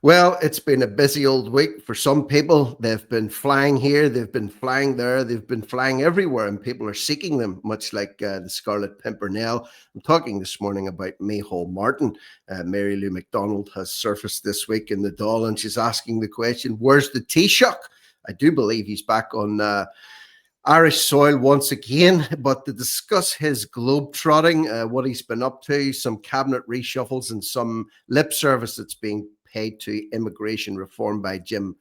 Well, it's been a busy old week for some people. They've been flying here, they've been flying there, they've been flying everywhere, and people are seeking them, much like the Scarlet Pimpernel. I'm talking this morning about Mayhall Martin. Mary Lou McDonald has surfaced this week in the Dáil, and she's asking the question, where's the Taoiseach? I do believe he's back on Irish soil once again, but to discuss his globe-trotting, what he's been up to, some cabinet reshuffles and some lip service that's being paid to immigration reform by Jim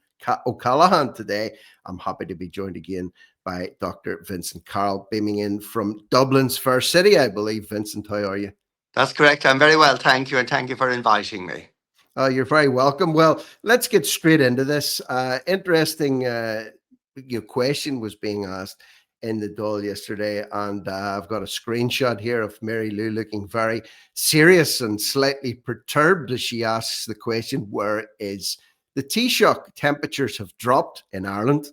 O'Callaghan today. I'm happy to be joined again by Dr. Vincent Carroll, beaming in from Dublin's fair city, I believe. Vincent, how are you? That's correct. I'm very well, thank you, and thank you for inviting me. You're very welcome. Well, let's get straight into this. Interesting your question was being asked in the Dáil yesterday, and I've got a screenshot here of Mary Lou looking very serious and slightly perturbed as she asks the question, where is the Taoiseach? Temperatures have dropped in Ireland.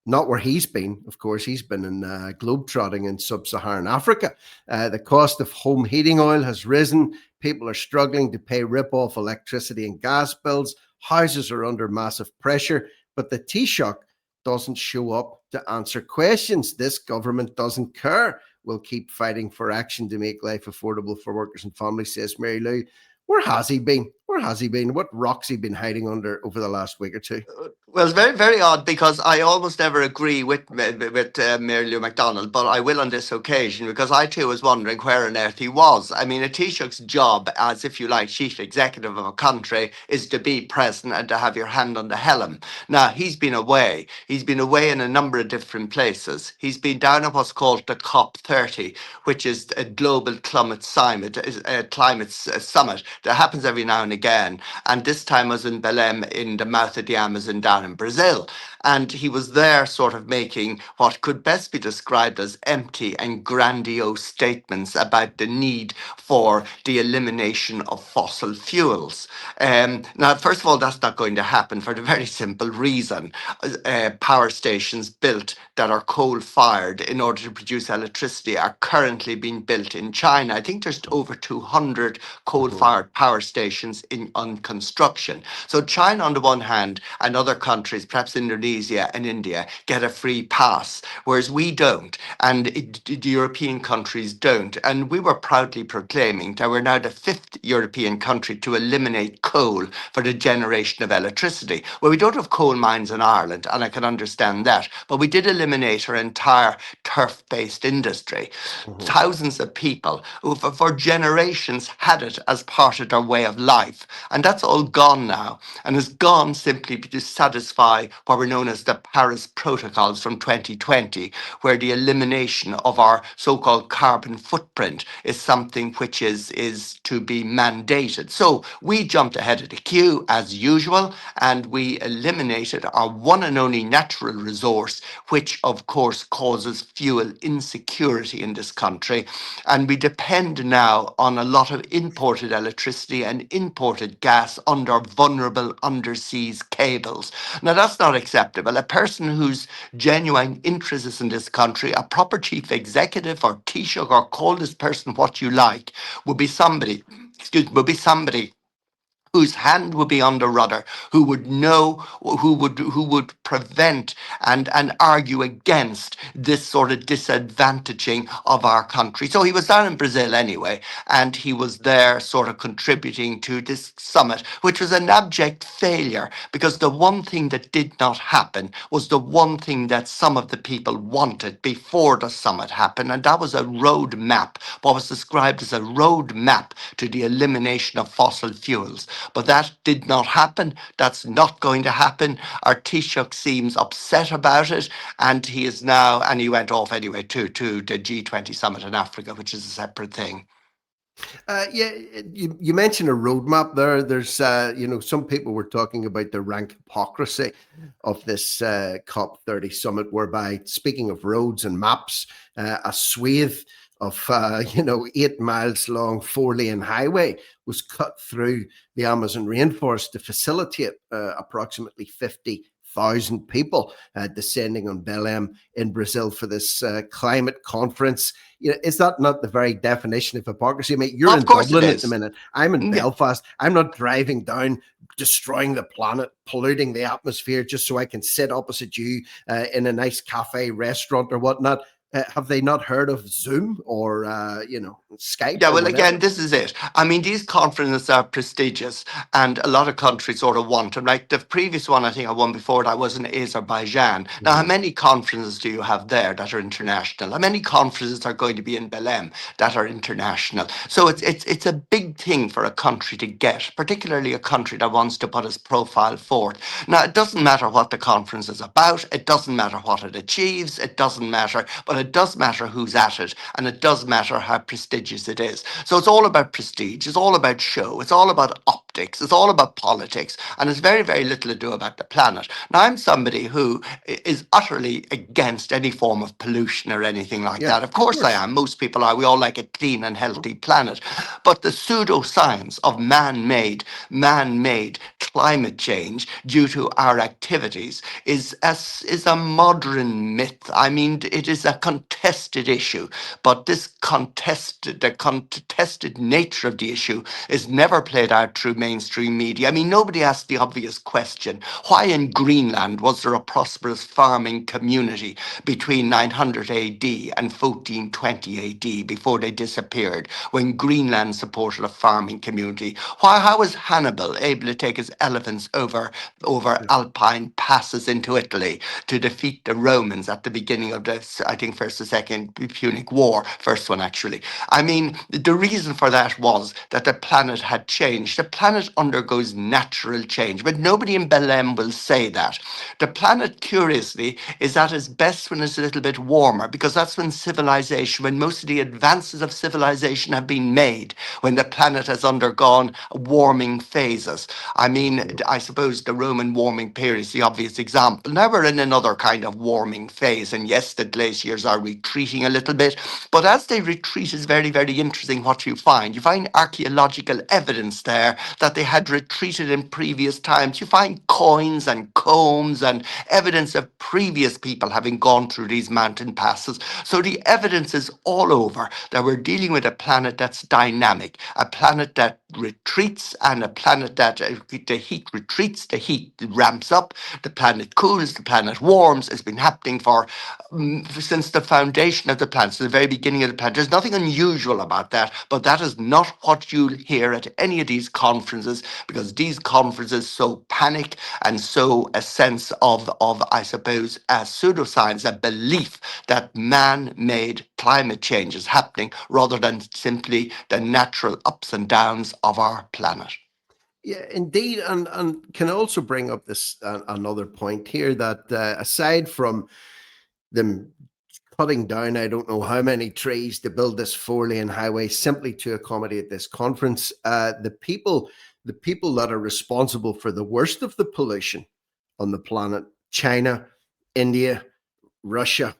Not where he's been, of course. He's been in globetrotting in sub-Saharan Africa. The cost of home heating oil has risen. People are struggling to pay rip-off electricity and gas bills. Houses are under massive pressure. But the Taoiseach doesn't show up to answer questions. This government doesn't care. We'll keep fighting for action to make life affordable for workers and families, says Mary Lou. Where has he been? Where has he been? What rocks he been hiding under over the last week or two? Well, it's very, very odd because I almost never agree with Mary Lou MacDonald, but I will on this occasion because I too was wondering where on earth he was. I mean, a Taoiseach's job, as if you like, chief executive of a country, is to be present and to have your hand on the helm. Now, he's been away. He's been away in a number of different places. He's been down at what's called the COP30, which is a global climate summit, summit that happens every now and again. And this time was in Belém in the mouth of the Amazon down in Brazil. And he was there sort of making what could best be described as empty and grandiose statements about the need for the elimination of fossil fuels. Now, first of all, that's not going to happen for the very simple reason. Power stations built that are coal-fired in order to produce electricity are currently being built in China. I think there's over 200 coal-fired power stations on construction. So China on the one hand and other countries, perhaps Indonesia and India, get a free pass, whereas we don't, and the European countries don't. And we were proudly proclaiming that we're now the 5th European country to eliminate coal for the generation of electricity. Well, we don't have coal mines in Ireland, and I can understand that, but we did eliminate our entire turf-based industry. Thousands of people who for generations had it as part of their way of life, and that's all gone now, and is gone simply to satisfy what were known as the Paris Protocols from 2020, where the elimination of our so-called carbon footprint is something which is to be mandated. So we jumped ahead of the queue as usual, and we eliminated our one and only natural resource, which of course causes fuel insecurity in this country. And we depend now on a lot of imported electricity and imported gas under vulnerable underseas cables. Now, that's not acceptable. A person whose genuine interest is in this country, a proper chief executive or Taoiseach, or call this person what you like, would be somebody, whose hand would be on the rudder, who would know, who would prevent and argue against this sort of disadvantaging of our country. So he was down in Brazil anyway, and he was there sort of contributing to this summit, which was an abject failure, because the one thing that did not happen was the one thing that some of the people wanted before the summit happened, and that was a road map, what was described as a road map to the elimination of fossil fuels. But that did not happen. That's not going to happen. Our Taoiseach seems upset about it, and he is now, and he went off anyway to the G20 summit in Africa, which is a separate thing. Yeah, you mentioned a roadmap there. There's, some people were talking about the rank hypocrisy of this COP30 summit, whereby, speaking of roads and maps, a swathe of 8 miles long 4-lane highway was cut through the Amazon rainforest to facilitate approximately 50 100,000 people descending on Belém in Brazil for this climate conference. Is that not the very definition of hypocrisy? I mean, you're Of in course it Dublin at the is. minute. I'm in Yeah. Belfast. I'm not driving down, destroying the planet, polluting the atmosphere just so I can sit opposite you in a nice cafe, restaurant, or whatnot. Have they not heard of Zoom or Skype Yeah, or well, again, whatever? this is it. I mean, these conferences are prestigious, and a lot of countries sort of want them. Like the previous one, I think I won before that was in Azerbaijan. Now, how Mhm. many conferences do you have there that are international? How many conferences are going to be in Belém that are international? So it's a big thing for a country to get, particularly a country that wants to put its profile forth. Now, it doesn't matter what the conference is about. It doesn't matter what it achieves. It doesn't matter, but it does matter who's at it, and it does matter how prestigious it is. So it's all about prestige. It's all about show. It's all about optics. It's all about politics, and it's very, very little to do about the planet. Now, I'm somebody who is utterly against any form of pollution or anything like Yeah, that. Of of course, I course. am. Most people are. We all like a clean and healthy planet, but the pseudoscience of man-made climate change due to our activities is a modern myth. I mean, it is a contested issue, but the contested nature of the issue is never played out through mainstream media. I mean, nobody asked the obvious question: why in Greenland was there a prosperous farming community between 900 AD and 1420 AD before they disappeared, when Greenland supported a farming community? Why, how was Hannibal able to take his elephants over Yeah. Alpine passes into Italy to defeat the Romans at the beginning of this, I think, First or Second Punic War, first one actually? I mean, the reason for that was that the planet had changed. The planet undergoes natural change, but nobody in Belém will say that. The planet, curiously, is at its best when it's a little bit warmer, because that's when civilization, when most of the advances of civilization have been made, when the planet has undergone warming phases. I mean, Mhm. I suppose the Roman warming period is the obvious example. Now we're in another kind of warming phase, and yes, the glaciers are retreating a little bit, but as they retreat, it's very, very interesting what you find. You find archaeological evidence there that they had retreated in previous times. You find coins and combs and evidence of previous people having gone through these mountain passes. So the evidence is all over that we're dealing with a planet that's dynamic, a planet that retreats, and a planet that the heat retreats, the heat ramps up, the planet cools, the planet warms. It's been happening for since the foundation of the planet, since the very beginning of the planet. There's nothing unusual about that, but that is not what you'll hear at any of these conferences, because these conferences so panic and so a sense of I suppose, a pseudoscience, a belief that man-made climate change is happening rather than simply the natural ups and downs of our planet. Yeah, indeed, and can I also bring up this another point here that aside from them cutting down, I don't know how many trees to build this 4-lane highway simply to accommodate this conference, the people that are responsible for the worst of the pollution on the planet, China, India, Russia,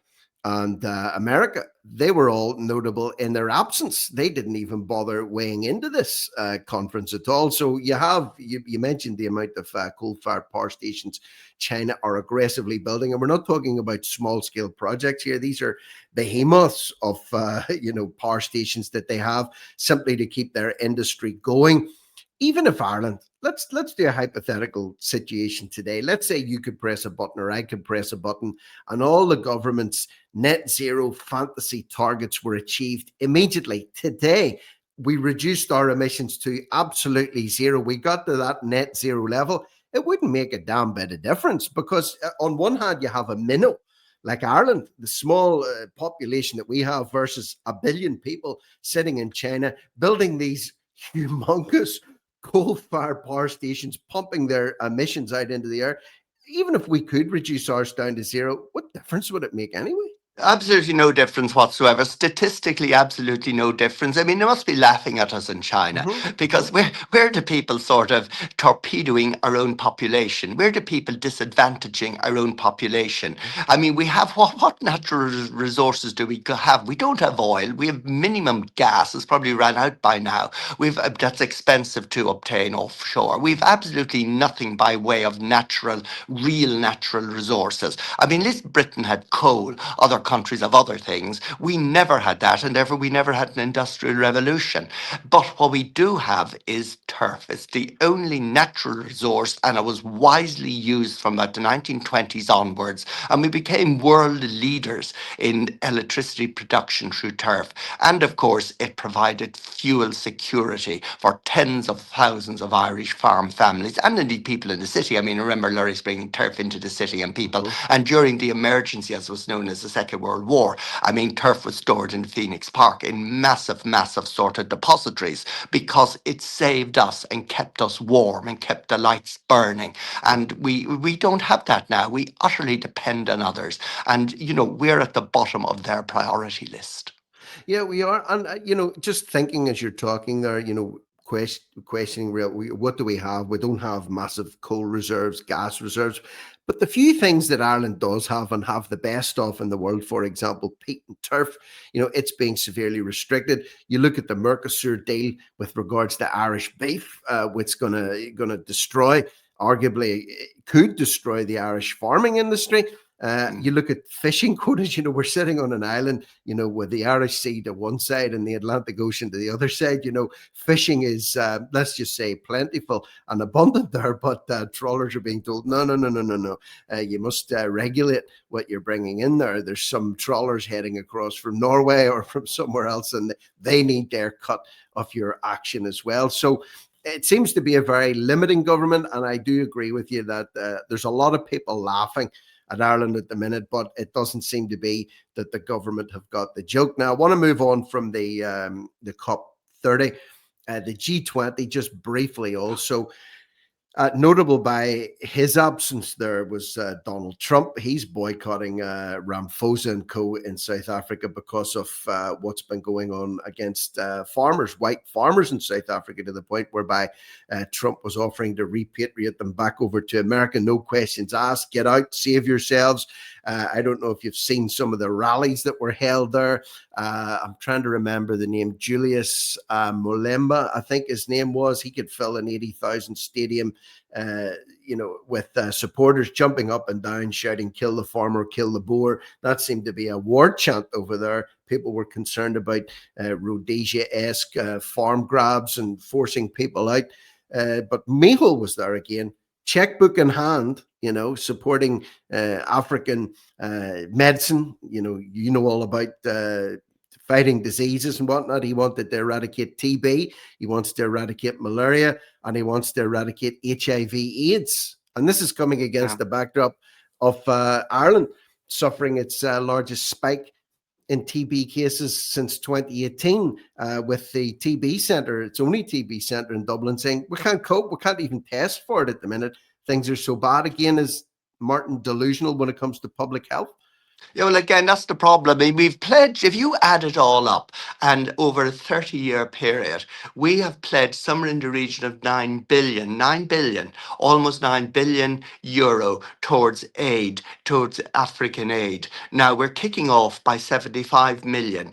and America, they were all notable in their absence. They didn't even bother weighing into this conference at all. So you mentioned the amount of coal-fired power stations China are aggressively building, and we're not talking about small-scale projects here. These are behemoths of power stations that they have simply to keep their industry going. Even if Ireland, let's do a hypothetical situation today. Let's say you could press a button or I could press a button and all the government's net zero fantasy targets were achieved immediately. Today, we reduced our emissions to absolutely zero. We got to that net zero level. It wouldn't make a damn bit of difference because on one hand, you have a minnow like Ireland, the small population that we have versus a billion people sitting in China building these humongous coal-fired power stations pumping their emissions out into the air. Even if we could reduce ours down to zero, what difference would it make anyway? Absolutely no difference whatsoever. Statistically, absolutely no difference. I mean, they must be laughing at us in China Hmm. because where do people sort of torpedoing our own population? Where do people disadvantaging our own population? I mean, we have what natural resources do we have? We don't have oil. We have minimum gas. It's probably ran out by now. We've that's expensive to obtain offshore. We've absolutely nothing by way of natural, real natural resources. I mean, at least Britain had coal. Other countries have other things. We never had that, and therefore we never had an industrial revolution. But what we do have is turf. It's the only natural resource, and it was wisely used from about the 1920s onwards. And we became world leaders in electricity production through turf. And of course, it provided fuel security for tens of thousands of Irish farm families and indeed people in the city. I mean, remember Lurry's bringing turf into the city and people. Hmm. And during the emergency, as was known as the Second World War, I mean, turf was stored in Phoenix Park in massive, massive sort of depositories because it saved us and kept us warm and kept the lights burning. And we don't have that now. We utterly depend on others. And, we're at the bottom of their priority list. Yeah, we are. And, just thinking as you're talking there, questioning what do we have? We don't have massive coal reserves, gas reserves. But the few things that Ireland does have and have the best of in the world, for example, peat and turf, it's being severely restricted. You look at the Mercosur deal with regards to Irish beef, which gonna destroy, arguably could destroy the Irish farming industry. You Mm. look at fishing quotas, we're sitting on an island, with the Irish Sea to one side and the Atlantic Ocean to the other side. Fishing is, let's just say, plentiful and abundant there, but trawlers are being told, no, no, no, no, no, no. You must regulate what you're bringing in there. There's some trawlers heading across from Norway or from somewhere else, and they need their cut of your action as well. So it seems to be a very limiting government, and I do agree with you that there's a lot of people laughing at Ireland at the minute, but it doesn't seem to be that the government have got the joke. Now, I want to move on from the COP 30, the G20, just briefly. Also, notable by his absence, there was Donald Trump. He's boycotting Ramaphosa and co in South Africa because of what's been going on against farmers, white farmers in South Africa, to the point whereby Trump was offering to repatriate them back over to America. No questions asked. Get out, save yourselves. I don't know if you've seen some of the rallies that were held there. I'm trying to remember the name. Julius Molemba, I think his name was. He could fill an 80,000 stadium, with supporters jumping up and down, shouting, kill the farmer, kill the Boer. That seemed to be a war chant over there. People were concerned about Rhodesia-esque farm grabs and forcing people out. But Michal was there again, checkbook in hand, supporting African medicine. You know all about fighting diseases and whatnot. He wanted to eradicate TB, he wants to eradicate malaria, and he wants to eradicate HIV/AIDS. And this is coming against Yeah. the backdrop of Ireland suffering its largest spike in TB cases since 2018, with the TB centre, its only TB centre in Dublin, saying we can't cope, we can't even test for it at the minute. Things are so bad. Again, is Martin delusional when it comes to public health? Yeah, well, again, that's the problem. I mean, we've pledged, if you add it all up, and over a 30-year period, we have pledged somewhere in the region of 9 billion, almost 9 billion euro towards aid, towards African aid. Now, we're kicking off by 75 million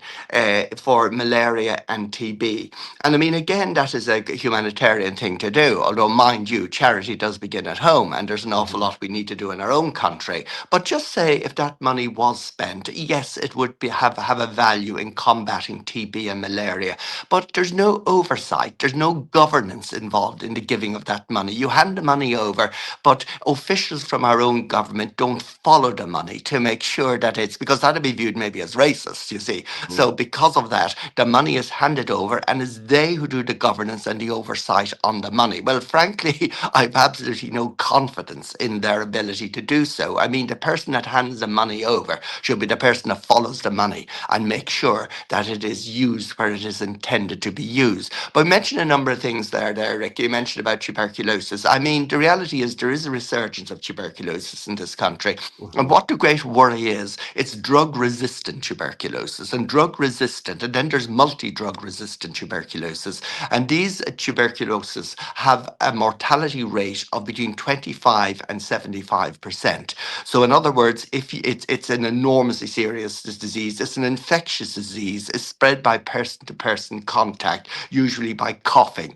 for malaria and TB. And I mean, again, that is a humanitarian thing to do, although, mind you, charity does begin at home, and there's an awful Mhm. lot we need to do in our own country. But just say if that money was spent, yes, it would have a value in combating TB and malaria. But there's no oversight, there's no governance involved in the giving of that money. You hand the money over, but officials from our own government don't follow the money to make sure that it's, because that'd be viewed maybe as racist, you see. Mhm. So because of that, the money is handed over and it's they who do the governance and the oversight on the money. Well, frankly, I've absolutely no confidence in their ability to do so. I mean, the person that hands the money over over. She'll be the person that follows the money and makes sure that it is used where it is intended to be used. But I mentioned a number of things there, Rick. You mentioned about tuberculosis. I mean, the reality is there is a resurgence of tuberculosis in this country. And Mhm. what the great worry is, it's drug resistant tuberculosis and drug resistant, and then there's multi drug resistant tuberculosis. And these tuberculosis have a mortality rate of between 25 and 75%. So, in other words, if it's an enormously serious disease, it's an infectious disease, it's spread by person to person contact, usually by coughing.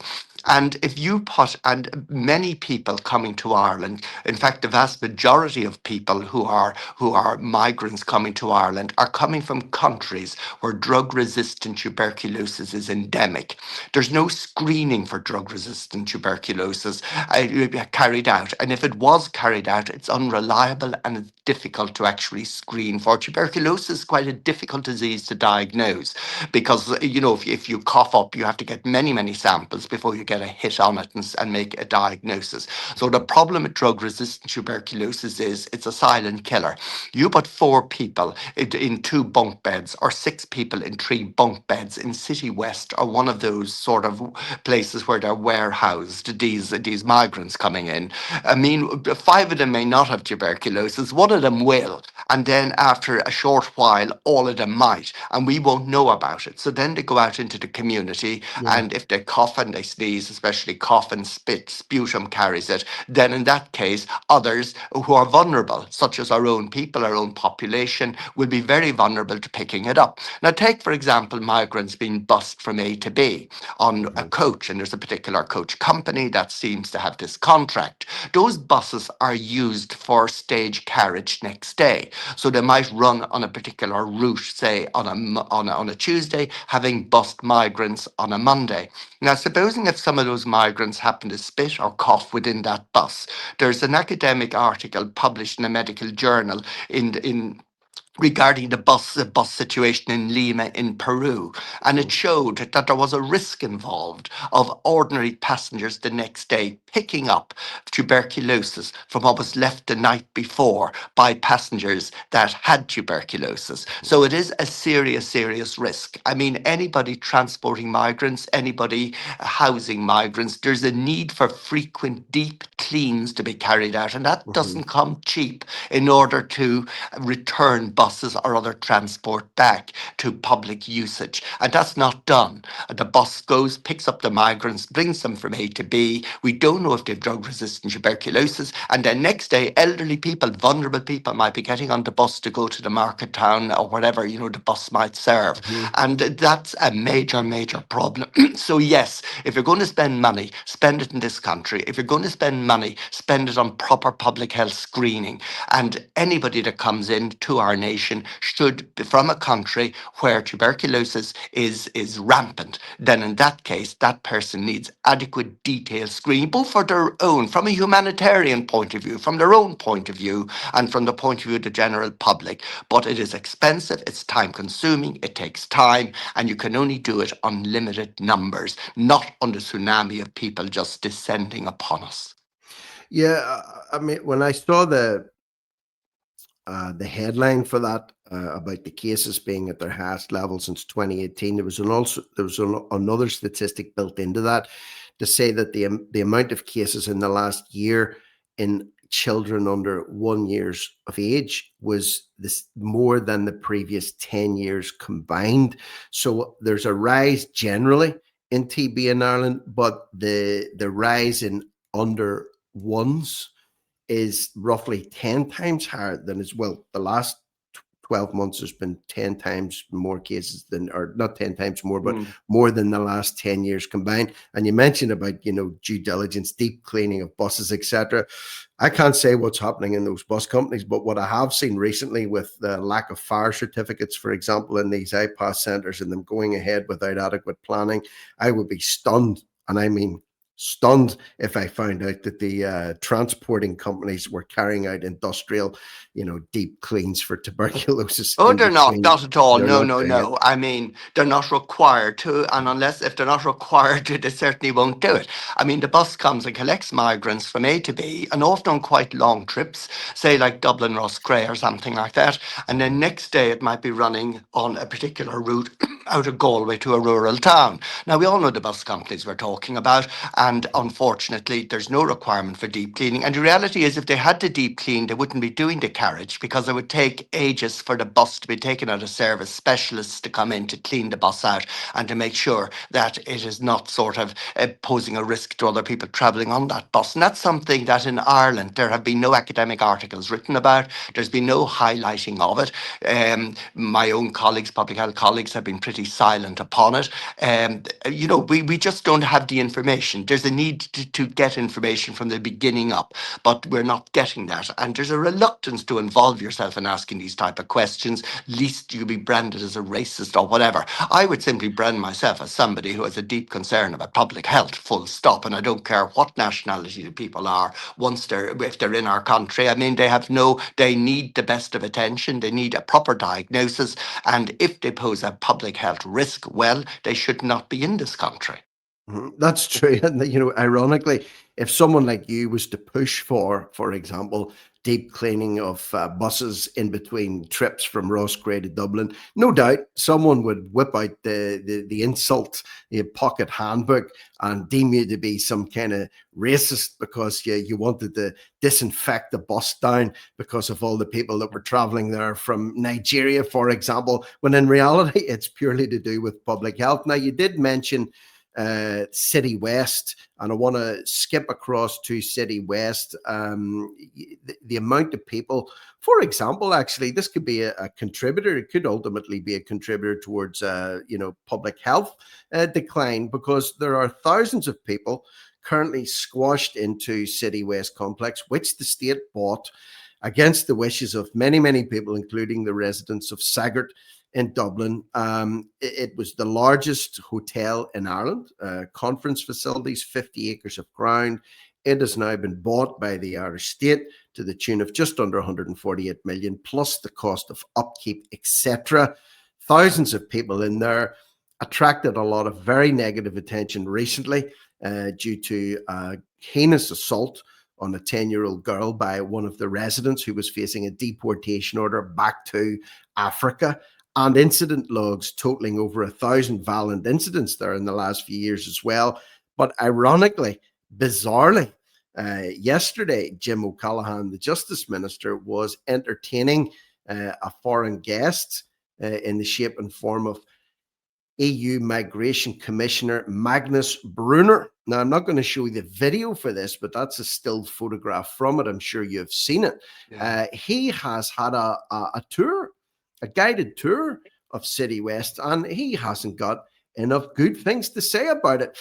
And if you put, and many people coming to Ireland, in fact, the vast majority of people who are migrants coming to Ireland are coming from countries where drug-resistant tuberculosis is endemic. There's no screening for drug-resistant tuberculosis carried out, and if it was carried out, it's unreliable and it's difficult to actually screen for. Tuberculosis is quite a difficult disease to diagnose because if you cough up, you have to get many samples before you get a hit on it and make a diagnosis. So the problem with drug-resistant tuberculosis is it's a silent killer. You put four people in two bunk beds or six people in three bunk beds in City West or one of those sort of places where they're warehoused, these migrants coming in. I mean, five of them may not have tuberculosis, one of them will. And then after a short while, all of them might, and we won't know about it. So then they go out into the community, Yeah. and if they cough and they sneeze, especially cough and spit, sputum carries it, then in that case, others who are vulnerable, such as our own people, our own population, will be very vulnerable to picking it up. Now, take, for example, migrants being bussed from A to B on a Mhm. coach, and there's a particular coach company that seems to have this contract. Those buses are used for stage carriage next day. So they might run on a particular route, say on a Tuesday, having bussed migrants on a Monday. Now, supposing if some of those migrants happen to spit or cough within that bus, there's an academic article published in a medical journal in regarding the bus situation in Lima in Peru. And it Mhm. showed that there was a risk involved of ordinary passengers the next day picking up tuberculosis from what was left the night before by passengers that had tuberculosis. So it is a serious risk. I mean, anybody transporting migrants, anybody housing migrants, there's a need for frequent deep cleans to be carried out. And that Mhm. doesn't come cheap in order to return buses or other transport back to public usage. And that's not done. The bus goes, picks up the migrants, brings them from A to B. We don't know if they've drug resistant tuberculosis. And then next day, elderly people, vulnerable people might be getting on the bus to go to the market town or whatever, the bus might serve. Mhm. And that's a major problem. So yes, if you're going to spend money, spend it in this country. If you're going to spend money, spend it on proper public health screening. And anybody that comes into our nation should be from a country where tuberculosis is rampant. Then in that case, that person needs adequate detailed screening, both for their own, from a humanitarian point of view, from their own point of view, and from the point of view of the general public. But it is expensive, it's time consuming, it takes time, and you can only do it on limited numbers, not on the tsunami of people just descending upon us. Yeah, I mean, when I saw the headline for that about the cases being at their highest level since 2018, another statistic built into that to say that the amount of cases in the last year in children under 1 years of age was this more than the previous 10 years combined. So there's a rise generally in TB in Ireland, but the rise in under ones is roughly 10 times higher than as well. The last 12 months, there's been 10 times more cases than, or not 10 times more, but Mm. more than the last 10 years combined. And you mentioned about, due diligence, deep cleaning of buses, etc. I can't say what's happening in those bus companies, but what I have seen recently with the lack of fire certificates, for example, in these iPass centers and them going ahead without adequate planning, I would be stunned. And I mean, stunned if I found out that the transporting companies were carrying out industrial, deep cleans for tuberculosis Oh, in they're between. not at all. They're No, not no, doing it. no. I mean, they're not required to, and unless if they're not required to, they certainly won't do it. I mean, the bus comes and collects migrants from A to B, and often on quite long trips, say like Dublin Rosscray or something like that. And then next day it might be running on a particular route out of Galway to a rural town. Now we all know the bus companies we're talking about, and unfortunately, there's no requirement for deep cleaning. And the reality is, if they had to deep clean, they wouldn't be doing the carriage because it would take ages for the bus to be taken out of service, specialists to come in to clean the bus out and to make sure that it is not sort of posing a risk to other people travelling on that bus. And that's something that in Ireland there have been no academic articles written about. There's been no highlighting of it. My own colleagues, public health colleagues, have been pretty silent upon it. We just don't have the information. There's a need to get information from the beginning up, but we're not getting that. And there's a reluctance to involve yourself in asking these type of questions, lest you be branded as a racist or whatever. I would simply brand myself as somebody who has a deep concern about public health, full stop. And I don't care what nationality the people are, if they're in our country. I mean, they need the best of attention. They need a proper diagnosis. And if they pose a public health risk, well, they should not be in this country. That's true. And, ironically, if someone like you was to push for example, deep cleaning of buses in between trips from Rosscray to Dublin, no doubt someone would whip out the insult, the pocket handbook, and deem you to be some kind of racist because you wanted to disinfect the bus down because of all the people that were traveling there from Nigeria, for example, when in reality it's purely to do with public health. Now, you did mention City West, and I want to skip across to City West. The amount of people, for example, actually, this could be a contributor. It could ultimately be a contributor towards, public health decline, because there are thousands of people currently squashed into City West complex, which the state bought against the wishes of many, many people, including the residents of Saggart in Dublin. It was the largest hotel in Ireland, conference facilities, 50 acres of ground. It has now been bought by the Irish state to the tune of just under 148 million, plus the cost of upkeep, etc. Thousands of people in there, attracted a lot of very negative attention recently due to heinous assault on a 10-year-old girl by one of the residents who was facing a deportation order back to Africa, and incident logs totaling over 1,000 violent incidents there in the last few years as well. But ironically, bizarrely, yesterday, Jim O'Callaghan, the Justice Minister, was entertaining a foreign guest in the shape and form of EU Migration Commissioner Magnus Brunner. Now, I'm not going to show you the video for this, but that's a still photograph from it. I'm sure you've seen it. Yeah. He has had a tour, a guided tour of City West, and he hasn't got enough good things to say about it.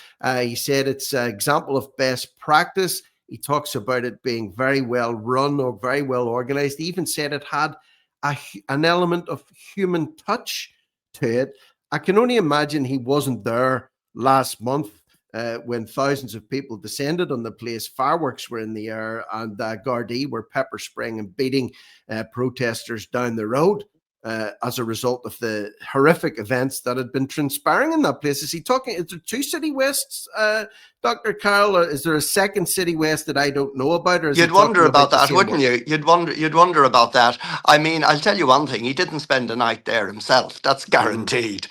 He said it's an example of best practice. He talks about it being very well run or very well organized. He even said it had an element of human touch to it. I can only imagine he wasn't there last month when thousands of people descended on the place. Fireworks were in the air, and Gardaí were pepper spraying and beating protesters down the road as a result of the horrific events that had been transpiring in that place. Is he talking? Is there two City Wests, Dr. Carroll, or is there a second City West that I don't know about? Or is You'd he wonder talking about about the that, same wouldn't one? you? You'd wonder about that. I mean, I'll tell you one thing: he didn't spend a night there himself. That's guaranteed.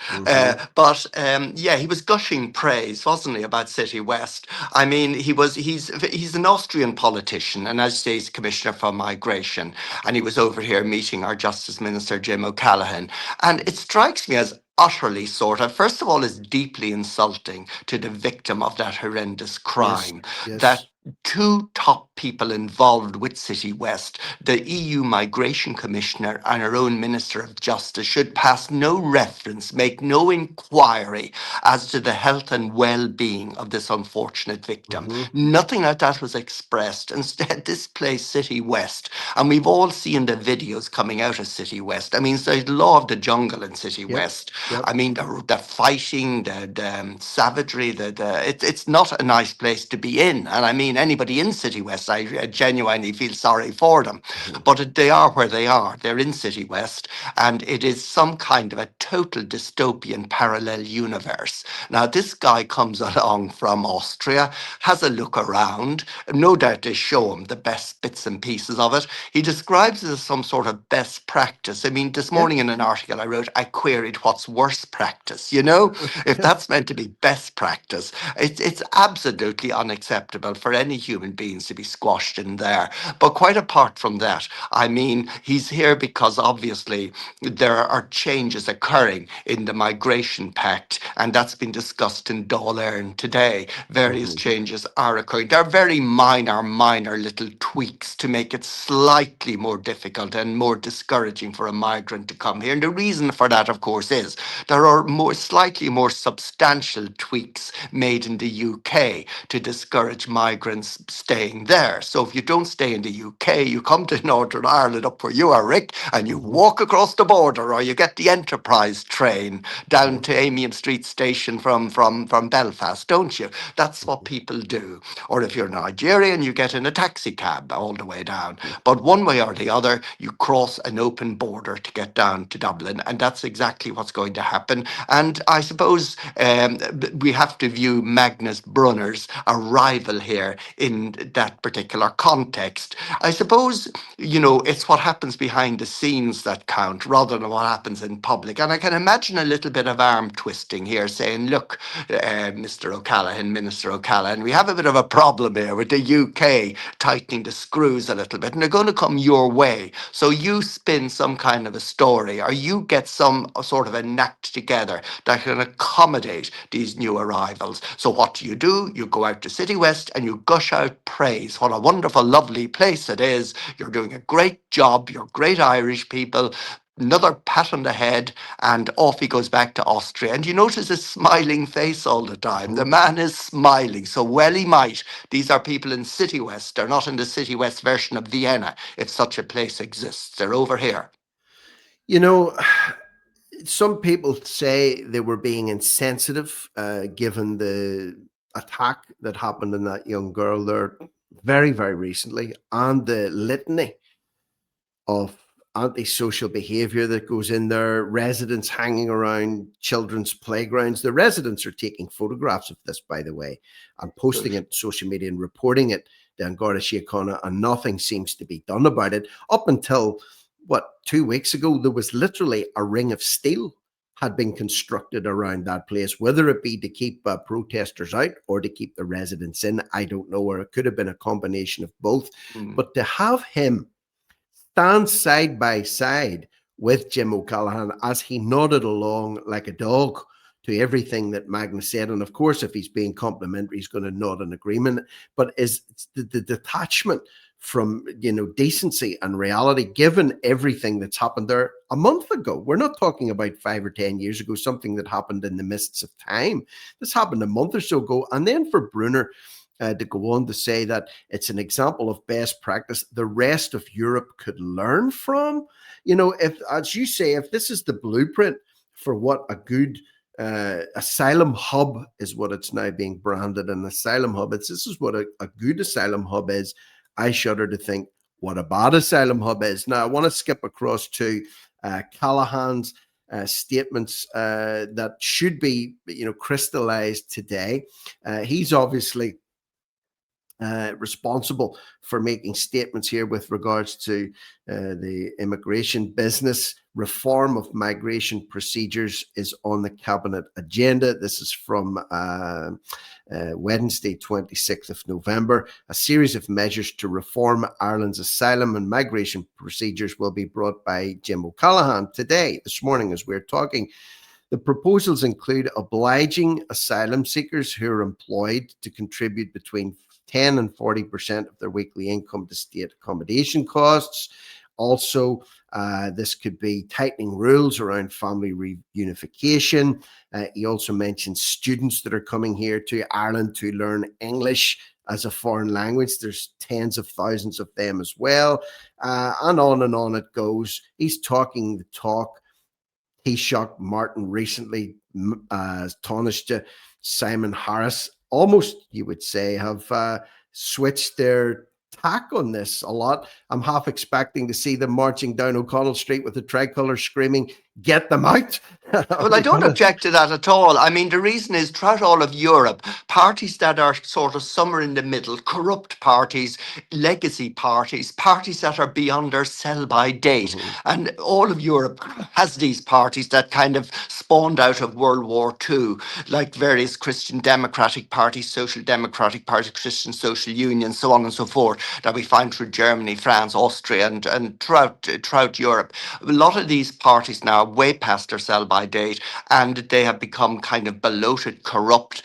But he was gushing praise, wasn't he, about City West? I mean, he's an Austrian politician, and as he's Commissioner for Migration, and he was over here meeting our Justice Minister Jim O'Callaghan, and it strikes me as utterly sort of, first of all, is deeply insulting to the victim of that horrendous Yes, crime, that yes. two top people involved with City West, the EU Migration Commissioner and our own Minister of Justice, should pass no reference, make no inquiry as to the health and well-being of this unfortunate victim. Hmm. Nothing like that was expressed. Instead, this place, City West, and we've all seen the videos coming out of City West. I mean, it's the law of the jungle in City Yep. West. Yep. I mean, the fighting, the savagery, it's not a nice place to be in. And I mean, anybody in City West, I genuinely feel sorry for them. Mhm. But they are where they are. They're in City West, and it is some kind of a total dystopian parallel universe. Now, this guy comes along from Austria, has a look around. No doubt they show him the best bits and pieces of it. He describes it as some sort of best practice. I mean, this Yeah. morning in an article I wrote, I queried what's worst practice. You know, if Yeah. that's meant to be best practice, it's absolutely unacceptable for any human beings to be squashed in there. But quite apart from that, I mean, he's here because obviously there are changes occurring in the migration pact, and that's been discussed in Dáil Éireann today. Various Mhm. changes are occurring. They're very minor little tweaks to make it slightly more difficult and more discouraging for a migrant to come here. And the reason for that, of course, is there are slightly more substantial tweaks made in the UK to discourage migrants staying there. So if you don't stay in the UK, you come to Northern Ireland, up where you are, Rick, and you Mhm. walk across the border, or you get the Enterprise train down Mhm. to Amiens Street Station from Belfast, don't you? That's what people do. Or if you're Nigerian, you get in a taxi cab all the way down. Mhm. But one way or the other, you cross an open border to get down to Dublin, and that's exactly what's going to happen. And I suppose we have to view Magnus Brunner's arrival here in that particular context. I suppose, you know, it's what happens behind the scenes that count rather than what happens in public. And I can imagine a little bit of arm twisting here, saying, look, Mr. O'Callaghan, Minister O'Callaghan, we have a bit of a problem here with the UK tightening the screws a little bit, and they're going to come your way. So you spin some kind of a story, or you get some sort of a knacked together that can accommodate these new arrivals. So what do? You go out to City West and you gush out praise. What a wonderful, lovely place it is. You're doing a great job. You're great Irish people. Another pat on the head, and off he goes back to Austria. And you notice his smiling face all the time. The Mhm. man is smiling, so well he might. These are people in City West. They're not in the City West version of Vienna, if such a place exists. They're over here. You know, some people say they were being insensitive, given the attack that happened in that young girl there very, very recently, and the litany of antisocial behavior that goes in there, residents hanging around children's playgrounds. The residents are taking photographs of this, by the way, and posting Good. it to social media and reporting it to An Garda Síochána, and nothing seems to be done about it. Up until, what, 2 weeks ago, there was literally a ring of steel had been constructed around that place, whether it be to keep protesters out or to keep the residents in. I don't know, or it could have been a combination of both. Mm. But to have him stand side by side with Jim O'Callaghan as he nodded along like a dog to everything that Magnus said. And of course, if he's being complimentary, he's going to nod in agreement. But is the detachment from, decency and reality, given everything that's happened there a month ago. We're not talking about 5 or 10 years ago, something that happened in the mists of time. This happened a month or so ago. And then for Brunner to go on to say that it's an example of best practice the rest of Europe could learn from. If, as you say, if this is the blueprint for what a good asylum hub is, what it's now being branded an asylum hub, this is what a good asylum hub is. I shudder to think what a bad asylum hub is. Now, I want to skip across to Callahan's statements that should be, crystallized today. He's obviously responsible for making statements here with regards to the immigration business. Reform of migration procedures is on the cabinet agenda. This is from Wednesday, 26th of November. A series of measures to reform Ireland's asylum and migration procedures will be brought by Jim O'Callaghan today, this morning, as we're talking. The proposals include obliging asylum seekers who are employed to contribute between 10 and 40% of their weekly income to state accommodation costs. Also, this could be tightening rules around family reunification. He also mentioned students that are coming here to Ireland to learn English as a foreign language. There's tens of thousands of them as well. And on it goes. He's talking the talk. Taoiseach Martin recently tarnished Simon Harris. Almost, you would say, have switched their tack on this a lot. I'm half expecting to see them marching down O'Connell Street with the tricolour screaming, "Get them out!" Are Well, I we don't gonna? object to that at all. I mean, the reason is throughout all of Europe, parties that are sort of somewhere in the middle, corrupt parties, legacy parties, parties that are beyond their sell by date. Mhm, And all of Europe has these parties that kind of spawned out of World War II, like various Christian democratic parties, social democratic parties, Christian social unions, so on and so forth, that we find through Germany, France, Austria, and throughout Europe. A lot of these parties now are way past their sell by date, and they have become kind of bloated, corrupt,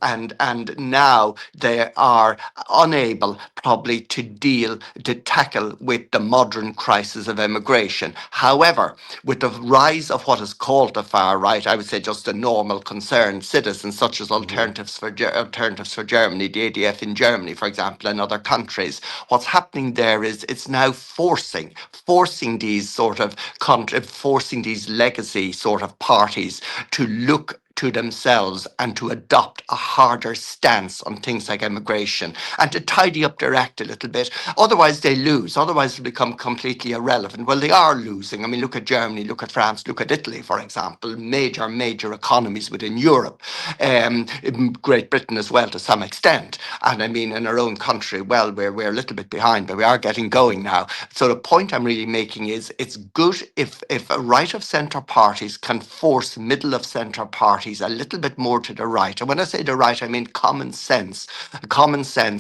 and now they are unable probably to tackle with the modern crisis of immigration. However, with the rise of what is called the far right, I would say just the normal concerned citizens, such as mhm, Alternatives for Germany, the ADF in Germany, for example, and other countries, what's happening there is it's now forcing these sort of forcing these legacy sort of parties to look to themselves and to adopt a harder stance on things like immigration and to tidy up their act a little bit. Otherwise, they lose. Otherwise, they become completely irrelevant. Well, they are losing. I mean, look at Germany, look at France, look at Italy, for example, major economies within Europe, in Great Britain as well to some extent. And I mean, in our own country, well, we're a little bit behind, but we are getting mhm, going now. So the point I'm really making is it's good if a right of centre parties can force middle of centre parties a little bit more to the right. And when I say the right, I mean common sense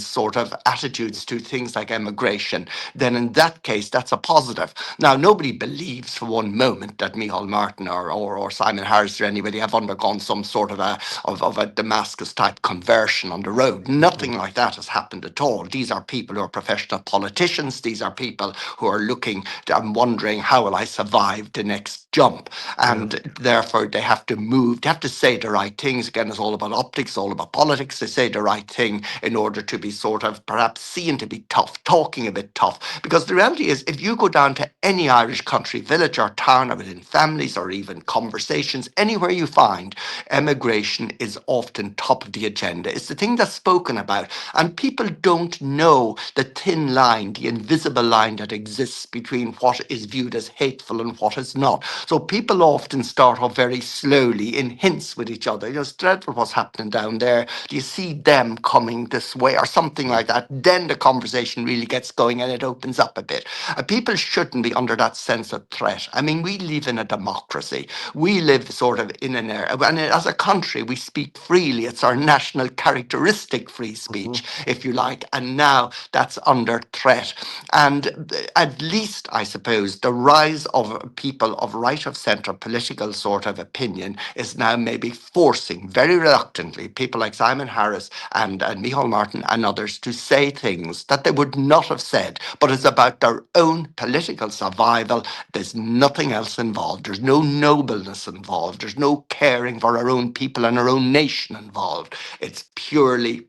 sort of attitudes to things like immigration. Then in that case, that's a positive. Now, nobody believes for one moment that Micheál Martin or Simon Harris or anybody have undergone some sort of a Damascus type conversion on the road. Nothing mhm. like that has happened at all. These are people who are professional politicians. These are people who are looking and wondering, how will I survive the next jump? Yeah. And therefore, they have to move. They have to say the right things. Again, it's all about optics, all about politics. They say the right thing in order to be sort of perhaps seen to be tough, talking a bit tough. Because the reality is, if you go down to any Irish country, village or town, or within families or even conversations, anywhere you find, immigration is often top of the agenda. It's the thing that's spoken about. And people don't know the thin line, the invisible line that exists between what is viewed as hateful and what is not. So people often start off very slowly in hints with each other. You know, it's dreadful what's happening down there. Do you see them coming this way or something Mhm, like that? Then the conversation really gets going and it opens up a bit. People shouldn't be under that sense of threat. I mean, we live in a democracy. We live sort of in an era, and as a country, we speak freely. It's our national characteristic, free speech, mhm. if you like. And now that's under threat. And at least, I suppose, the rise of people of right of centre political sort of opinion is now maybe forcing, very reluctantly, people like Simon Harris and Micheál Martin and others to say things that they would not have said, but it's about their own political survival. There's nothing else involved. There's no nobleness involved. There's no caring for our own people and our own nation involved. It's purely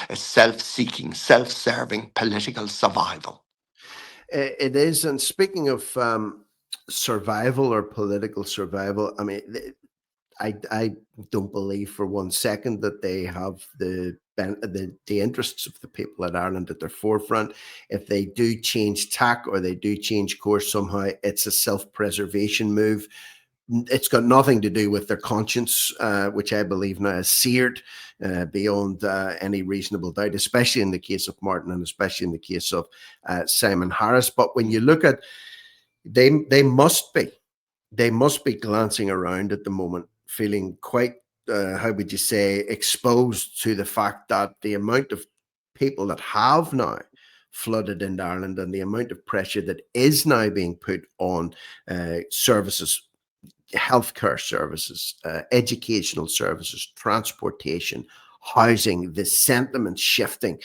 a self-seeking, self-serving political survival. It is. And speaking of survival or political survival, I mean, I don't believe for one second that they have the interests of the people in Ireland at their forefront. If they do change tack or they do change course somehow, it's a self-preservation move. It's got nothing to do with their conscience, which I believe now is seared beyond any reasonable doubt, especially in the case of Martin and especially in the case of Simon Harris. But when you look at they must be glancing around at the moment, feeling quite, how would you say, exposed to the fact that the amount of people that have now flooded into Ireland and the amount of pressure that is now being put on services, healthcare services, educational services, transportation, housing, the sentiment shifting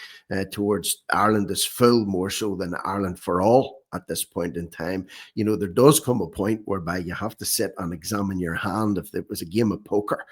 towards Ireland is full more so than Ireland for all at this point in time. There does come a point whereby you have to sit and examine your hand. If it was a game of poker,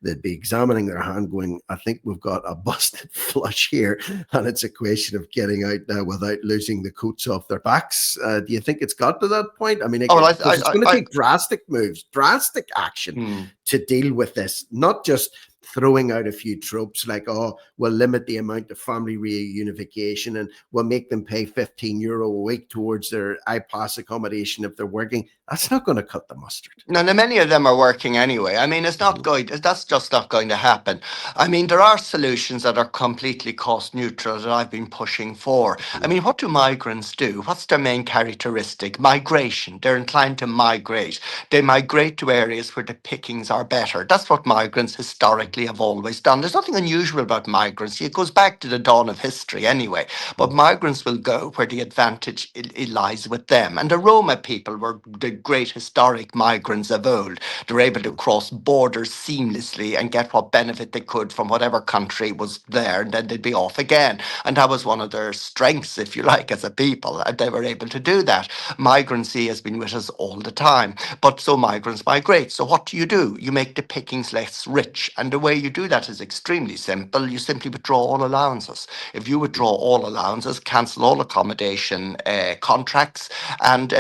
they'd be examining their hand going, I think we've got a busted flush here, and it's a question of getting out without losing the coats off their backs. Do you think it's got to that point? I mean, Oh, well, because it's going to take drastic moves, drastic action to deal with this, not just throwing out a few tropes like, oh, we'll limit the amount of family reunification and we'll make them pay €15 a week towards their iPass accommodation if they're working. That's not going to cut the mustard. No, many of them are working anyway. I mean, it's not going. That's just not going to happen. I mean, there are solutions that are completely cost neutral that I've been pushing for. I mean, what do migrants do? What's their main characteristic? Migration. They're inclined to migrate. They migrate to areas where the pickings are better. That's what migrants historically have always done. There's nothing unusual about migrants. It goes back to the dawn of history anyway. But migrants will go where the advantage it lies with them. And the Roma people were the great historic migrants of old. They were able to cross borders seamlessly and get what benefit they could from whatever country was there, and then they'd be off again. And that was one of their strengths, if you like, as a people. And they were able to do that. Migrancy has been with us all the time. But so migrants migrate. So what do? You make the pickings less rich. And the way you do that is extremely simple. You simply withdraw all allowances. If you withdraw all allowances, cancel all accommodation contracts, and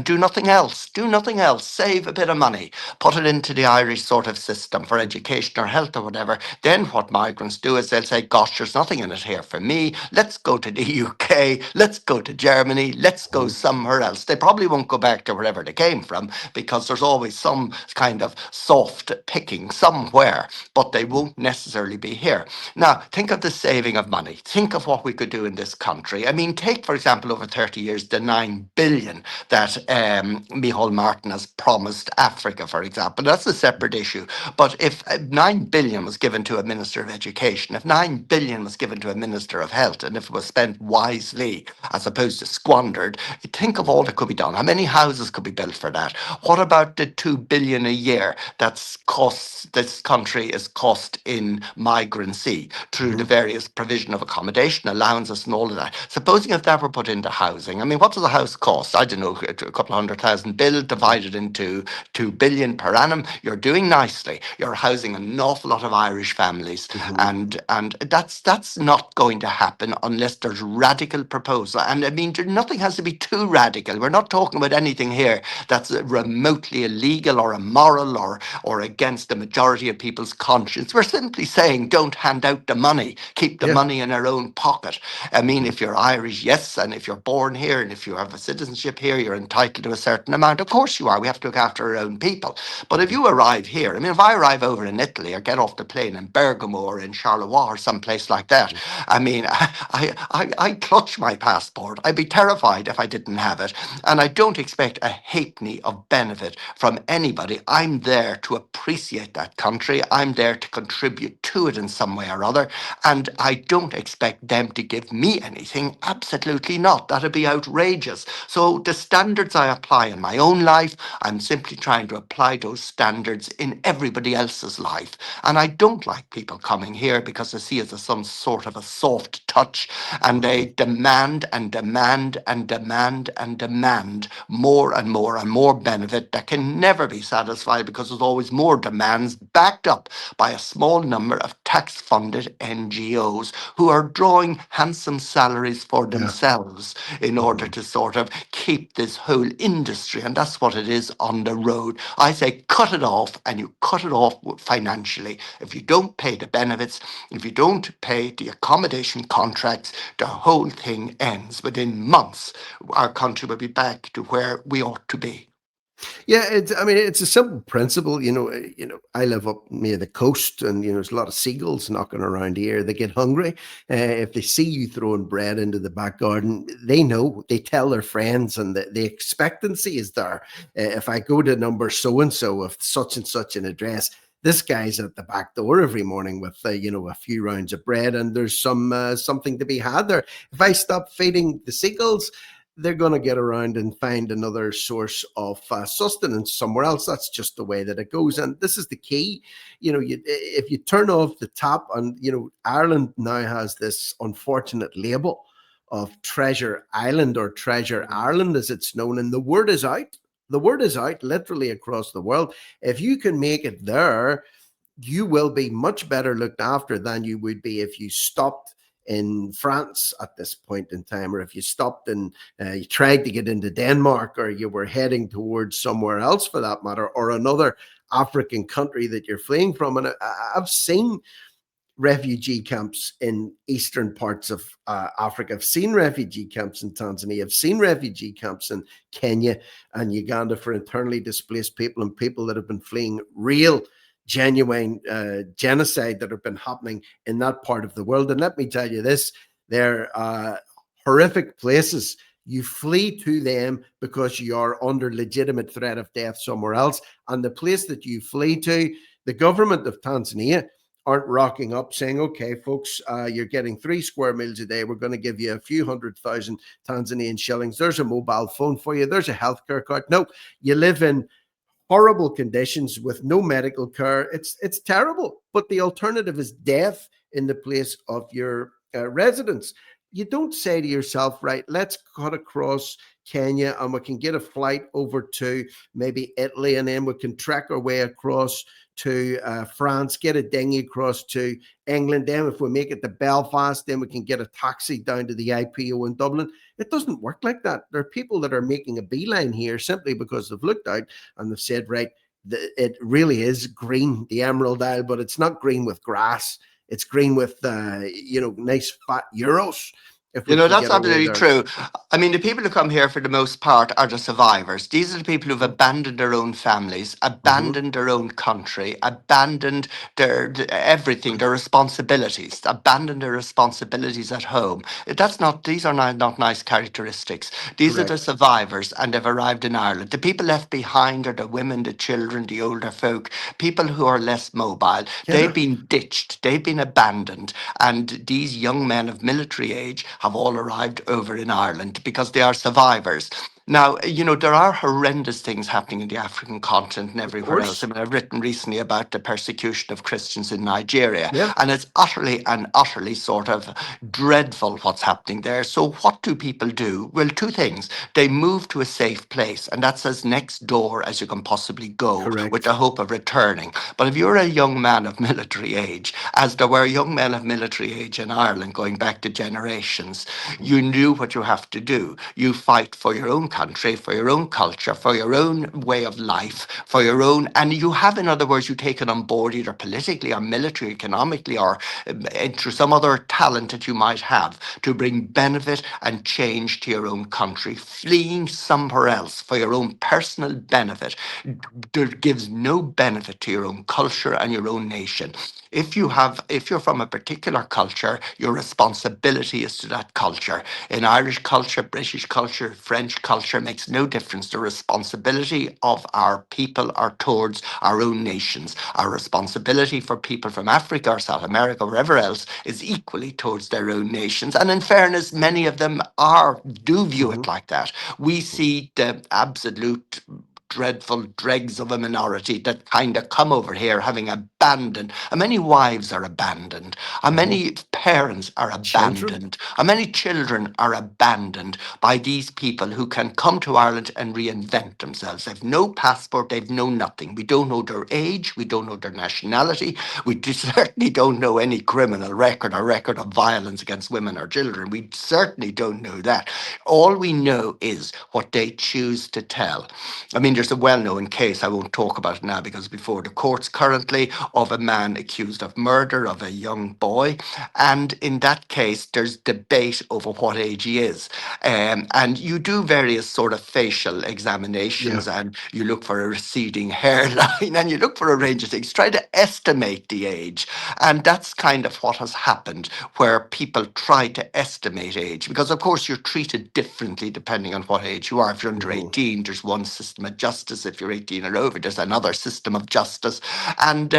do nothing else. Do nothing else. Save a bit of money. Put it into the Irish sort of system for education or health or whatever. Then what migrants do is they'll say, gosh, there's nothing in it here for me. Let's go to the UK. Let's go to Germany. Let's go somewhere else. They probably won't go back to wherever they came from because there's always some kind of soft picking somewhere, but they won't necessarily be here. Now, think of the saving of money. Think of what we could do in this country. I mean, take, for example, over 30 years, the 9 billion that Micheál Martin has promised Africa, for example. That's a separate issue. But if 9 billion was given to a Minister of Education, if 9 billion was given to a Minister of Health, and if it was spent wisely as opposed to squandered, think of all that could be done. How many houses could be built for that? What about the 2 billion a year that's costs this country is cost in migrancy through the various provision of accommodation, allowances and all of that? Supposing if that were put into housing, I mean, what does a house cost? I don't know, a couple of 100,000 bill divided into 2 billion per annum. You're doing nicely. You're housing an awful lot of Irish families, and that's not going to happen unless there's radical proposal. And I mean, nothing has to be too radical. We're not talking about anything here that's remotely illegal or immoral or against the majority of people's conscience. We're simply saying don't hand out the money. Keep the money in our own pocket. I mean, if you're Irish, yes, and if you're born here and if you have a citizenship here, you're entitled to a certain amount. Of course you are. We have to look after our own people. But if you arrive here, I mean, if I arrive over in Italy or get off the plane in Bergamo or in Charleroi or someplace like that, I mean, I clutch my passport. I'd be terrified if I didn't have it. And I don't expect a halfpenny of benefit from anybody. I'm there to appreciate that country. I'm there to contribute to it in some way or other. And I don't expect them to give me anything. Absolutely not. That'd be outrageous. So the standards I apply in my own life, I'm simply trying to apply those standards in everybody else's life. And I don't like people coming here because they see it as some sort of a soft touch, and they demand and demand and demand and demand more and more and more benefit that can never be satisfied because there's always more demands backed up by a small number of tax-funded NGOs who are drawing handsome salaries for themselves in order to sort of keep this whole industry. And that's what it is on the road. I say cut it off, and you cut it off financially. If you don't pay the benefits, if you don't pay the accommodation contracts, the whole thing ends. Within months, our country will be back to where we ought to be. Yeah, I mean, it's a simple principle. I live up near the coast, and there's a lot of seagulls knocking around here. They get hungry. If they see you throwing bread into the back garden, they know. They tell their friends, and the expectancy is there. If I go to number so and so of such and such an address, this guy's at the back door every morning with a few rounds of bread, and there's something to be had there. If I stop feeding the seagulls, they're going to get around and find another source of sustenance somewhere else. That's just the way that it goes. And this is the key. If you turn off the tap, and Ireland now has this unfortunate label of Treasure Island, or Treasure Ireland as it's known, and the word is out. The word is out literally across the world. If you can make it there, you will be much better looked after than you would be if you stopped in France at this point in time, or if you stopped and you tried to get into Denmark, or you were heading towards somewhere else for that matter, or another African country that you're fleeing from. And I've seen refugee camps in eastern parts of Africa. I've seen refugee camps in Tanzania. I've seen refugee camps in Kenya and Uganda for internally displaced people and people that have been fleeing real, genuine genocide that have been happening in that part of the world. And let me tell you this, they're horrific places. You flee to them because you are under legitimate threat of death somewhere else. And the place that you flee to, the government of Tanzania aren't rocking up saying, okay, folks, you're getting 3 square meals a day. We're going to give you a few 100,000 Tanzanian shillings. There's a mobile phone for you. There's a healthcare card. No, you live in horrible conditions with no medical care. It's terrible. But the alternative is death in the place of your residence. You don't say to yourself, right, let's cut across Kenya and we can get a flight over to maybe Italy, and then we can trek our way across to France, get a dinghy across to England. Then if we make it to Belfast, then we can get a taxi down to the IPO in Dublin. It doesn't work like that. There are people that are making a beeline here simply because they've looked out and they've said, right, it really is green, the Emerald Isle, but it's not green with grass. It's green with, nice fat euros. If we can That's get our way absolutely there. true. I mean, the people who come here for the most part are the survivors. These are the people who've abandoned their own families, Mm-hmm. abandoned their own country, abandoned everything, their responsibilities, abandoned their responsibilities at home. These are not nice characteristics. These are the Correct. survivors, and they've arrived in Ireland. The people left behind are the women, the children, the older folk, people who are less mobile. They've Yeah. been ditched, they've been abandoned, and these young men of military age have all arrived over in Ireland because they are survivors. Now, there are horrendous things happening in the African continent and Of everywhere else. I course. mean, I've written recently about the persecution of Christians in Nigeria, Yeah. and it's utterly and utterly sort of dreadful what's happening there. So, what do people do? Well, two things. They move to a safe place, and that's as next door as you can possibly go with the Correct. hope of returning. But if you're a young man of military age, as there were young men of military age in Ireland going back to generations, Mhm. you knew what you have to do. You fight for your own country, for your own culture, for your own way of life, for your own, and you have, in other words, you take it on board either politically or military, economically, or through some other talent that you might have to bring benefit and change to your own country. Fleeing somewhere else for your own personal benefit gives no benefit to your own culture and your own nation. If you're from a particular culture, your responsibility is to that culture. In Irish culture, British culture, French culture, makes no difference. The responsibility of our people are towards our own nations. Our responsibility for people from Africa or South America, wherever else, is equally towards their own nations. And in fairness, many of them do view it Mhm. like that. We see the absolute dreadful dregs of a minority that kind of come over here having abandoned, and many wives are abandoned, and Mhm. many parents are Children. abandoned, and many children are abandoned by these people who can come to Ireland and reinvent themselves. They've no passport, they've no nothing. We don't know their age, we don't know their nationality, certainly don't know any criminal record or record of violence against women or children. We certainly don't know that. All we know is what they choose to tell. I mean, there's a well-known case, I won't talk about it now because before the courts currently, of a man accused of murder of a young boy. And in that case, there's debate over what age he is. And you do various sort of facial Yeah. examinations, and you look for a receding hairline and you look for a range of things. Try to estimate the age. And that's kind of what has happened, where people try to estimate age, because of course you're treated differently depending on what age you are. If you're under Mhm. 18, there's one system of justice. If you're 18 or over, there's another system of justice. And,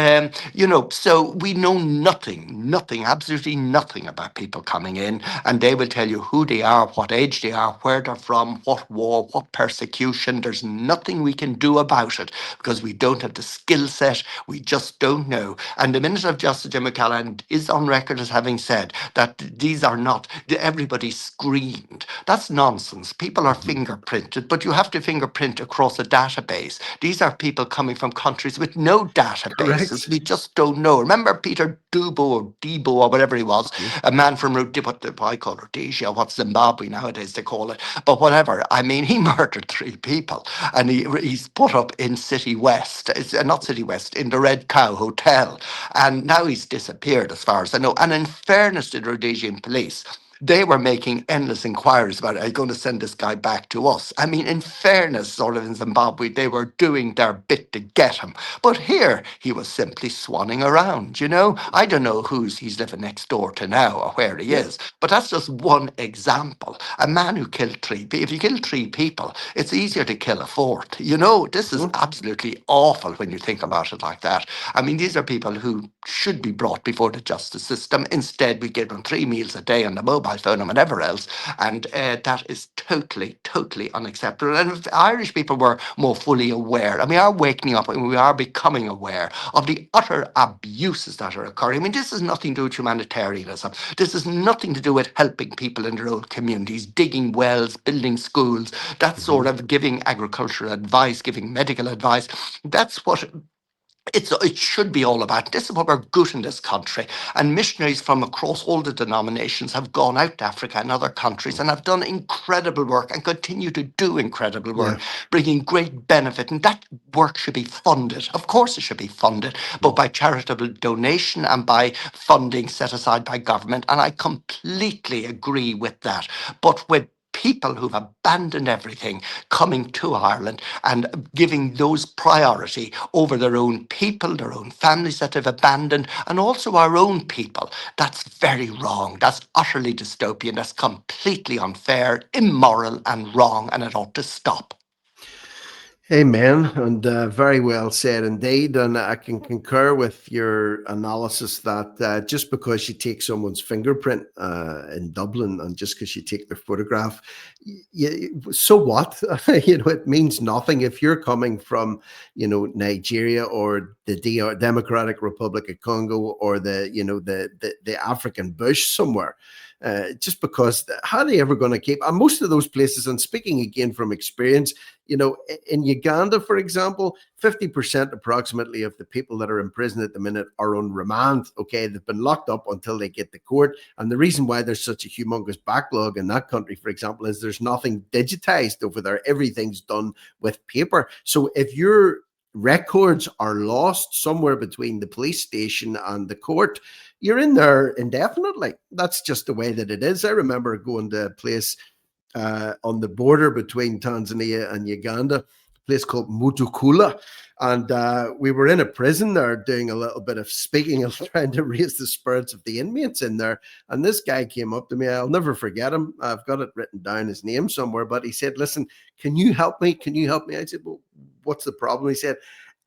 so we know nothing, absolutely nothing about people coming in. And they will tell you who they are, what age they are, where they're from, what war, what persecution. There's nothing we can do about it because we don't have the skill set. We just don't know. And the Minister of Justice, Jim McCallum, is on record as having said that these are not, everybody's screened. That's nonsense. People are Mhm. fingerprinted, but you have to fingerprint across a database. These are people coming from countries with no databases. Correct. We just don't know. Remember Peter Dubo or Debo or whatever he was, Mhm. a man from what I call Rhodesia, what's Zimbabwe nowadays they call it, but whatever. I mean, he murdered 3 people, and he's put up in City West. It's not City West, in the Red Cow Hotel, and now he's disappeared, as far as I know. And in fairness to the Rhodesian police, they were making endless inquiries about, are you going to send this guy back to us? I mean, in fairness, sort of in Zimbabwe, they were doing their bit to get him. But here, he was simply swanning around, you know? I don't know who's he's living next door to now or where he Yeah. is, but that's just one example. A man who killed if you kill 3 people, it's easier to kill a fourth. You know, this is Mhm. absolutely awful when you think about it like that. I mean, these are people who should be brought before the justice system. Instead, we give them 3 meals a day on the mobile phone and whatever else. And that is totally, totally unacceptable. And if Irish people were more fully aware, and we are waking up and we are becoming aware of the utter abuses that are occurring. I mean, this has nothing to do with humanitarianism. This has nothing to do with helping people in their own communities, digging wells, building schools, that sort Mhm. of giving agricultural advice, giving medical advice. That's what it should be all about. This is what we're good in this country. And missionaries from across all the denominations have gone out to Africa and other countries and have done incredible work and continue to do incredible Yeah. work, bringing great benefit. And that work should be funded. Of course, it should be funded, but Mhm. by charitable donation and by funding set aside by government. And I completely agree with that. But with people who've abandoned everything coming to Ireland and giving those priority over their own people, their own families that they've abandoned, and also our own people. That's very wrong. That's utterly dystopian. That's completely unfair, immoral, and wrong, and it ought to stop. Amen. And very well said indeed. And I can concur with your analysis that just because you take someone's fingerprint in Dublin and just because you take their photograph, so what? It means nothing if you're coming from, Nigeria or the Democratic Republic of Congo or the African bush somewhere. Just because, how are they ever going to keep? And most of those places, and speaking again from experience, in Uganda, for example, 50% approximately of the people that are in prison at the minute are on remand. Okay, they've been locked up until they get to court. And the reason why there's such a humongous backlog in that country, for example, is there's nothing digitized over there. Everything's done with paper. So if your records are lost somewhere between the police station and the court, you're in there indefinitely. That's just the way that it is. I remember going to a place on the border between Tanzania and Uganda, a place called Mutukula. And we were in a prison there doing a little bit of speaking and trying to raise the spirits of the inmates in there. And this guy came up to me. I'll never forget him. I've got it written down, his name somewhere. But he said, listen, can you help me? Can you help me? I said, well, what's the problem? He said,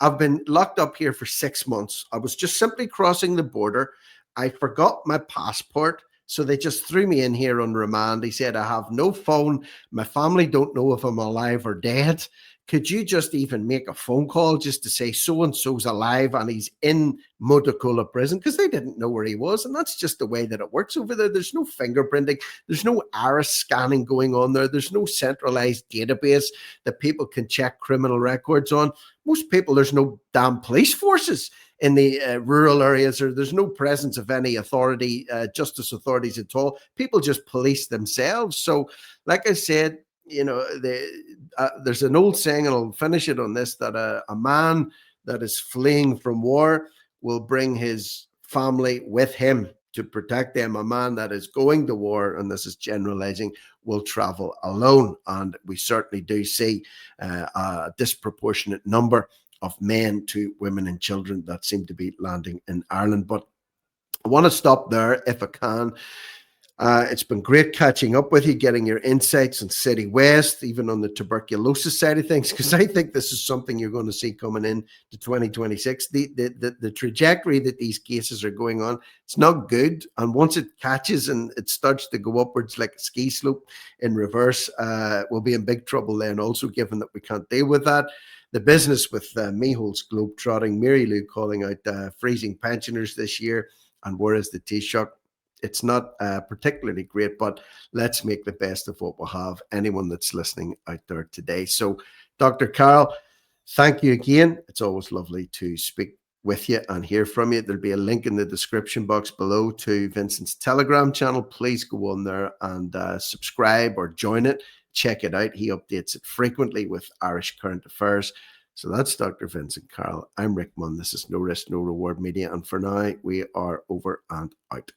I've been locked up here for 6 months. I was just simply crossing the border. I forgot my passport. So they just threw me in here on remand. He said, I have no phone. My family don't know if I'm alive or dead. Could you just even make a phone call just to say so and so's alive and he's in Motocola prison? Because they didn't know where he was. And that's just the way that it works over there. There's no fingerprinting, there's no iris scanning going on there, there's no centralized database that people can check criminal records on. Most people, there's no damn police forces in the rural areas, or there's no presence of any authority, justice authorities at all. People just police themselves. So, like I said, there's an old saying, and I'll finish it on this, that a man that is fleeing from war will bring his family with him to protect them. A man that is going to war, and this is generalizing, will travel alone. And we certainly do see a disproportionate number of men to women and children that seem to be landing in Ireland. But I want to stop there if I can. It's been great catching up with you, getting your insights on City West, even on the tuberculosis side of things, because I think this is something you're going to see coming in to 2026. The trajectory that these cases are going on, it's not good. And once it catches and it starts to go upwards like a ski slope in reverse, we'll be in big trouble then also, given that we can't deal with that. The business with Meeholes globetrotting, Mary Lou calling out freezing pensioners this year, and where is the Taoiseach? It's not particularly great, but let's make the best of what we have. Anyone that's listening out there today. So, Dr. Carroll, thank you again. It's always lovely to speak with you and hear from you. There'll be a link in the description box below to Vincent's Telegram channel. Please go on there and subscribe or join it. Check it out. He updates it frequently with Irish current affairs. So that's Dr. Vincent Carroll. I'm Rick Munn. This is No Risk, No Reward Media. And for now, we are over and out.